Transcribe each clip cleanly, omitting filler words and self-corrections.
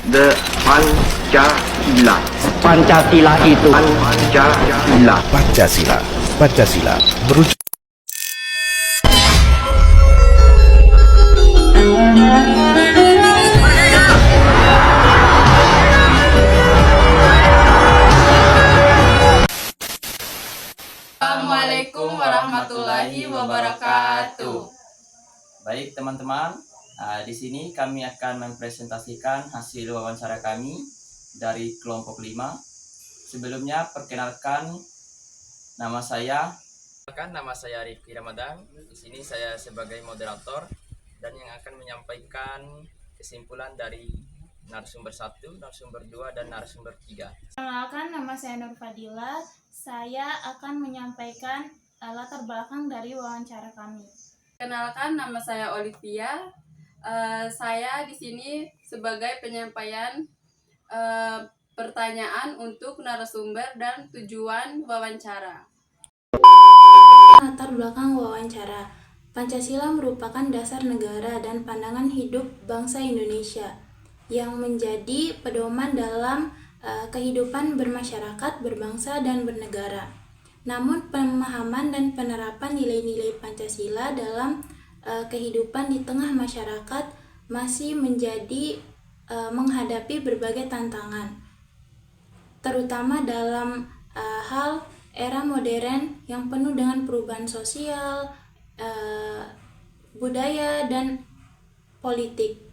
The Pancasila. Pancasila itu Pancasila. Pancasila. Pancasila merujuk Assalamualaikum warahmatullahi wabarakatuh. Baik teman-teman, di sini kami akan mempresentasikan hasil wawancara kami dari kelompok 5. Sebelumnya perkenalkan nama saya Rifki Ramadan. Di sini saya sebagai moderator dan yang akan menyampaikan kesimpulan dari narasumber 1, narasumber 2, dan narasumber 3. Perkenalkan, nama saya Nur Fadila. Saya akan menyampaikan latar belakang dari wawancara kami. Kenalkan, nama saya Olivia. Saya di sini sebagai penyampaian pertanyaan untuk narasumber dan tujuan wawancara. Latar belakang wawancara. Pancasila merupakan dasar negara dan pandangan hidup bangsa Indonesia yang menjadi pedoman dalam kehidupan bermasyarakat, berbangsa, dan bernegara. Namun pemahaman dan penerapan nilai-nilai Pancasila dalam kehidupan di tengah masyarakat masih menjadi menghadapi berbagai tantangan, terutama dalam hal era modern yang penuh dengan perubahan sosial, budaya, dan politik.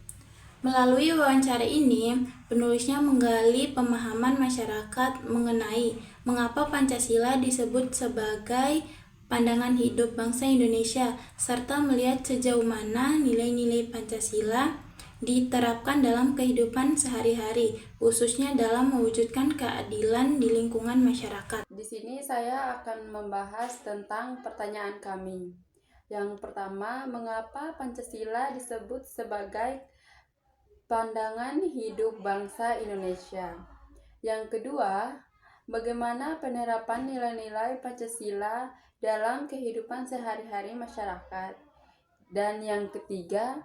Melalui wawancara ini, penulisnya menggali pemahaman masyarakat mengenai mengapa Pancasila disebut sebagai pandangan hidup bangsa Indonesia, serta melihat sejauh mana nilai-nilai Pancasila diterapkan dalam kehidupan sehari-hari, khususnya dalam mewujudkan keadilan di lingkungan masyarakat. Di sini saya akan membahas tentang pertanyaan kami. Yang pertama, mengapa Pancasila disebut sebagai pandangan hidup bangsa Indonesia? Yang kedua, bagaimana penerapan nilai-nilai Pancasila dalam kehidupan sehari-hari masyarakat? Dan yang ketiga,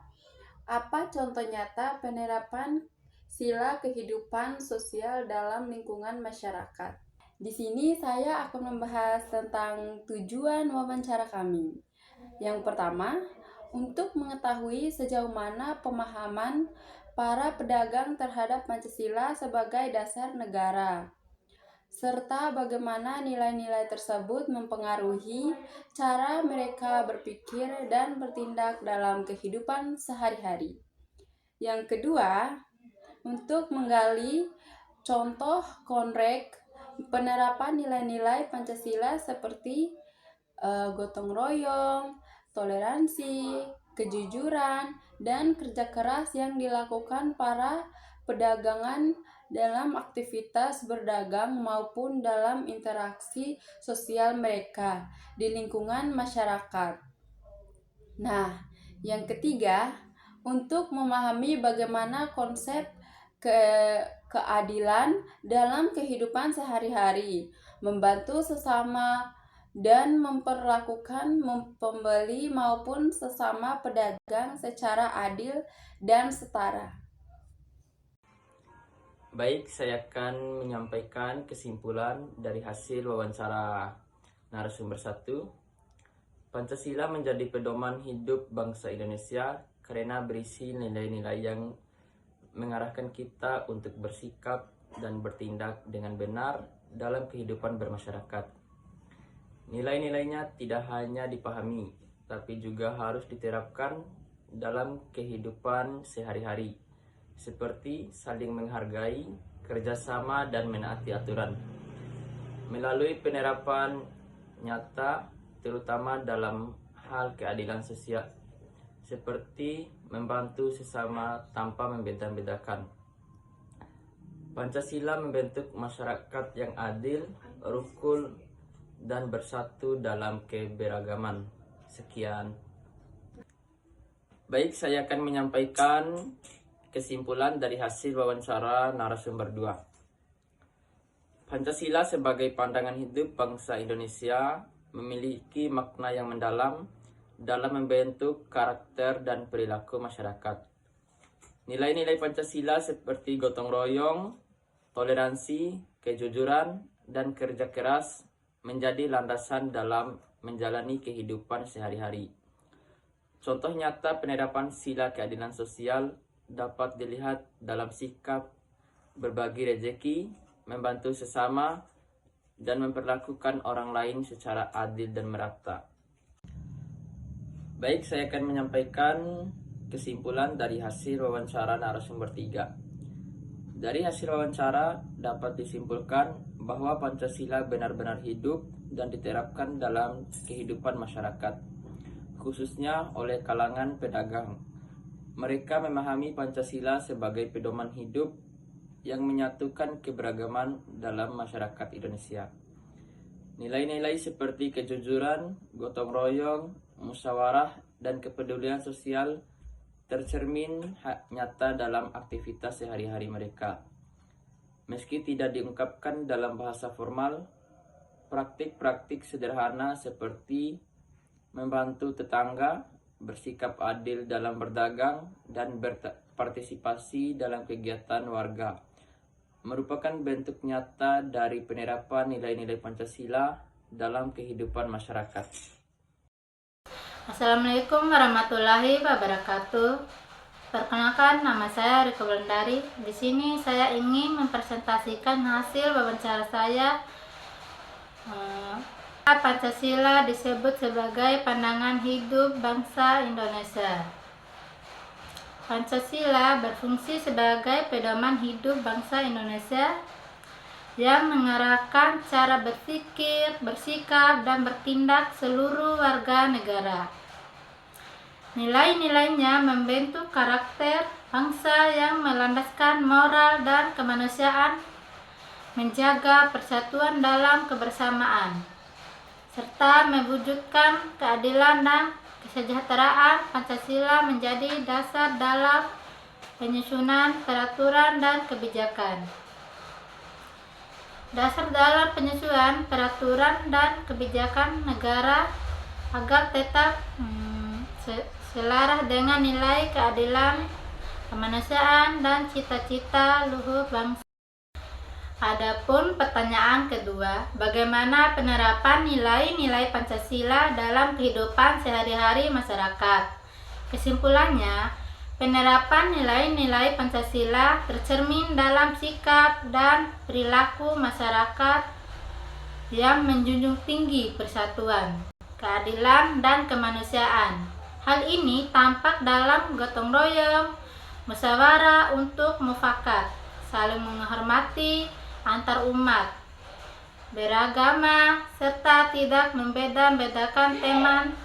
apa contoh nyata penerapan sila kehidupan sosial dalam lingkungan masyarakat? Di sini saya akan membahas tentang tujuan wawancara kami. Yang pertama, untuk mengetahui sejauh mana pemahaman para pedagang terhadap Pancasila sebagai dasar negara, serta bagaimana nilai-nilai tersebut mempengaruhi cara mereka berpikir dan bertindak dalam kehidupan sehari-hari. Yang kedua, untuk menggali contoh konkret penerapan nilai-nilai Pancasila seperti gotong royong, toleransi, kejujuran, dan kerja keras yang dilakukan para pedagangan dalam aktivitas berdagang maupun dalam interaksi sosial mereka di lingkungan masyarakat. Nah, yang ketiga, untuk memahami bagaimana konsep keadilan dalam kehidupan sehari-hari, membantu sesama dan memperlakukan pembeli maupun sesama pedagang secara adil dan setara. Baik, saya akan menyampaikan kesimpulan dari hasil wawancara narasumber 1. Pancasila menjadi pedoman hidup bangsa Indonesia karena berisi nilai-nilai yang mengarahkan kita untuk bersikap dan bertindak dengan benar dalam kehidupan bermasyarakat. Nilai-nilainya tidak hanya dipahami, tapi juga harus diterapkan dalam kehidupan sehari-hari, seperti saling menghargai, kerjasama, dan menaati aturan. Melalui penerapan nyata, terutama dalam hal keadilan sosial, seperti membantu sesama tanpa membeda-bedakan. Pancasila membentuk masyarakat yang adil, rukun, dan bersatu dalam keberagaman. Sekian. Baik, saya akan menyampaikan kesimpulan dari hasil wawancara narasumber 2. Pancasila sebagai pandangan hidup bangsa Indonesia memiliki makna yang mendalam dalam membentuk karakter dan perilaku masyarakat. Nilai-nilai Pancasila seperti gotong royong, toleransi, kejujuran, dan kerja keras menjadi landasan dalam menjalani kehidupan sehari-hari. Contoh nyata penerapan sila keadilan sosial dapat dilihat dalam sikap berbagi rezeki, membantu sesama, dan memperlakukan orang lain secara adil dan merata. Baik, saya akan menyampaikan kesimpulan dari hasil wawancara narasumber 3. Dari hasil wawancara dapat disimpulkan bahwa Pancasila benar-benar hidup dan diterapkan dalam kehidupan masyarakat, khususnya oleh kalangan pedagang. Mereka memahami Pancasila sebagai pedoman hidup yang menyatukan keberagaman dalam masyarakat Indonesia. Nilai-nilai seperti kejujuran, gotong royong, musyawarah, dan kepedulian sosial tercermin nyata dalam aktivitas sehari-hari mereka. Meski tidak diungkapkan dalam bahasa formal, praktik-praktik sederhana seperti membantu tetangga, bersikap adil dalam berdagang, dan berpartisipasi dalam kegiatan warga merupakan bentuk nyata dari penerapan nilai-nilai Pancasila dalam kehidupan masyarakat. Assalamualaikum warahmatullahi wabarakatuh. Perkenalkan, nama saya Rika Wulandari. Di sini saya ingin mempresentasikan hasil wawancara saya. Pancasila disebut sebagai pandangan hidup bangsa Indonesia. Pancasila berfungsi sebagai pedoman hidup bangsa Indonesia yang mengarahkan cara berpikir, bersikap, dan bertindak seluruh warga negara. Nilai-nilainya membentuk karakter bangsa yang melandaskan moral dan kemanusiaan, menjaga persatuan dalam kebersamaan, serta mewujudkan keadilan dan kesejahteraan. Pancasila menjadi dasar dalam penyusunan peraturan dan kebijakan. Dasar dalam penyusunan peraturan dan kebijakan negara agar tetap selaras dengan nilai keadilan, kemanusiaan, dan cita-cita luhur bangsa. Adapun pertanyaan kedua, bagaimana penerapan nilai-nilai Pancasila dalam kehidupan sehari-hari masyarakat? Kesimpulannya, penerapan nilai-nilai Pancasila tercermin dalam sikap dan perilaku masyarakat yang menjunjung tinggi persatuan, keadilan, dan kemanusiaan. Hal ini tampak dalam gotong royong, musyawarah untuk mufakat, saling menghormati antar umat beragama, serta tidak membeda-bedakan teman.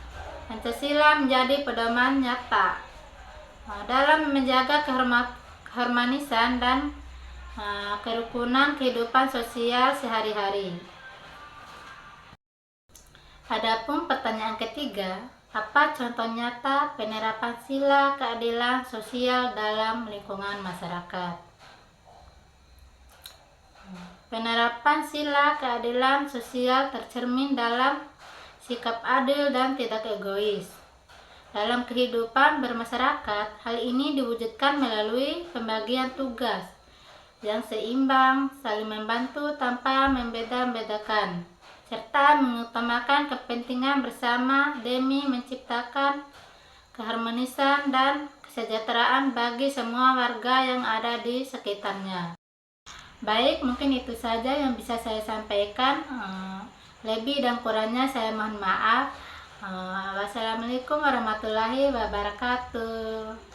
Pancasila menjadi pedoman nyata dalam menjaga keharmonisan dan kerukunan kehidupan sosial sehari-hari. Adapun pertanyaan ketiga, apa contoh nyata penerapan sila keadilan sosial dalam lingkungan masyarakat? Penerapan sila keadilan sosial tercermin dalam sikap adil dan tidak egois. Dalam kehidupan bermasyarakat, hal ini diwujudkan melalui pembagian tugas yang seimbang, saling membantu tanpa membeda-bedakan, serta mengutamakan kepentingan bersama demi menciptakan keharmonisan dan kesejahteraan bagi semua warga yang ada di sekitarnya. Baik, mungkin itu saja yang bisa saya sampaikan. Lebih dan kurangnya saya mohon maaf. Wassalamualaikum warahmatullahi wabarakatuh.